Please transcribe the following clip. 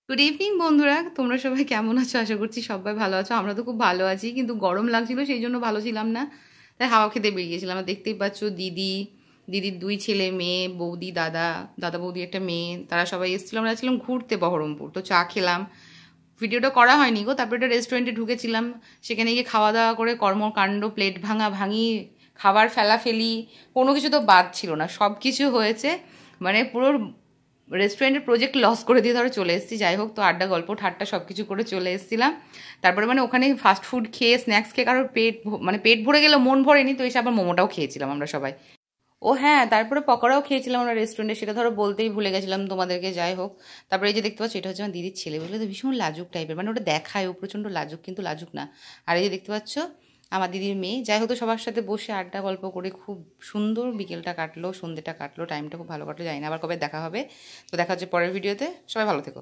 Good evening বন্ধুরা, তোমরা সবাই কেমন আছো? আশা করছি সবাই ভালো আছো। আমরা তো খুব ভালো আছি, কিন্তু গরম লাগছিল সেই জন্য ভালো ছিলাম না, তাই হাওয়া খেতে বেরিয়েছিলাম। আর দেখতেই পাচ্ছ দিদির দুই ছেলে মেয়ে, বৌদি, দাদা বৌদি একটা মেয়ে, তারা সবাই এসেছিলাম। আমরা ছিলাম ঘুরতে বহরমপুর, তো চা খেলাম। ভিডিওটা করা হয়নি গো। তারপরে একটা রেস্টুরেন্টে ঢুকেছিলাম, সেখানে গিয়ে খাওয়া দাওয়া করে কর্মকাণ্ড, প্লেট ভাঙা ভাঙি, খাবার ফেলাফেলি, কোনো কিছু তো বাদ ছিল না, সব কিছু হয়েছে। মানে পুরো রেস্টুরেন্টের প্রজেক্ট লস করে দিয়ে ধরো চলে এসেছি। যাই হোক, তো আড্ডা গল্প ঠাট্টা সব কিছু করে চলে এসেছিলাম। তারপরে মানে ওখানে ফাস্ট ফুড খেয়ে, স্ন্যাক্স খেয়ে কারোর মানে পেট ভরে গেল, মন ভরেনি, তো এসে আবার মোমোটাও খেয়েছিলাম আমরা সবাই। ও হ্যাঁ, তারপরে পকোড়াও খেয়েছিলাম আমরা রেস্টুরেন্টে, সেটা ধরো বলতেই ভুলে গেছিলাম তোমাদেরকে। যাই হোক, তারপরে এই যে দেখতে পাচ্ছ, এটা হচ্ছে আমার দিদির ছেলে। বলে তো ভীষণ লাজুক টাইপের, মানে ওটা দেখায় ও প্রচণ্ড লাজুক, কিন্তু লাজুক না। আর এই যে দেখতে পাচ্ছ আমার দিদির মেয়ে। যাই হোক, তো সবার সাথে বসে আড্ডা গল্প করে খুব সুন্দর বিকেলটা কাটলো, সন্ধ্যেটা কাটলো, টাইমটা খুব ভালো কাটলো। জানি না আবার কবে দেখা হবে। তো দেখা হচ্ছে পরের ভিডিওতে। সবাই ভালো থেকো।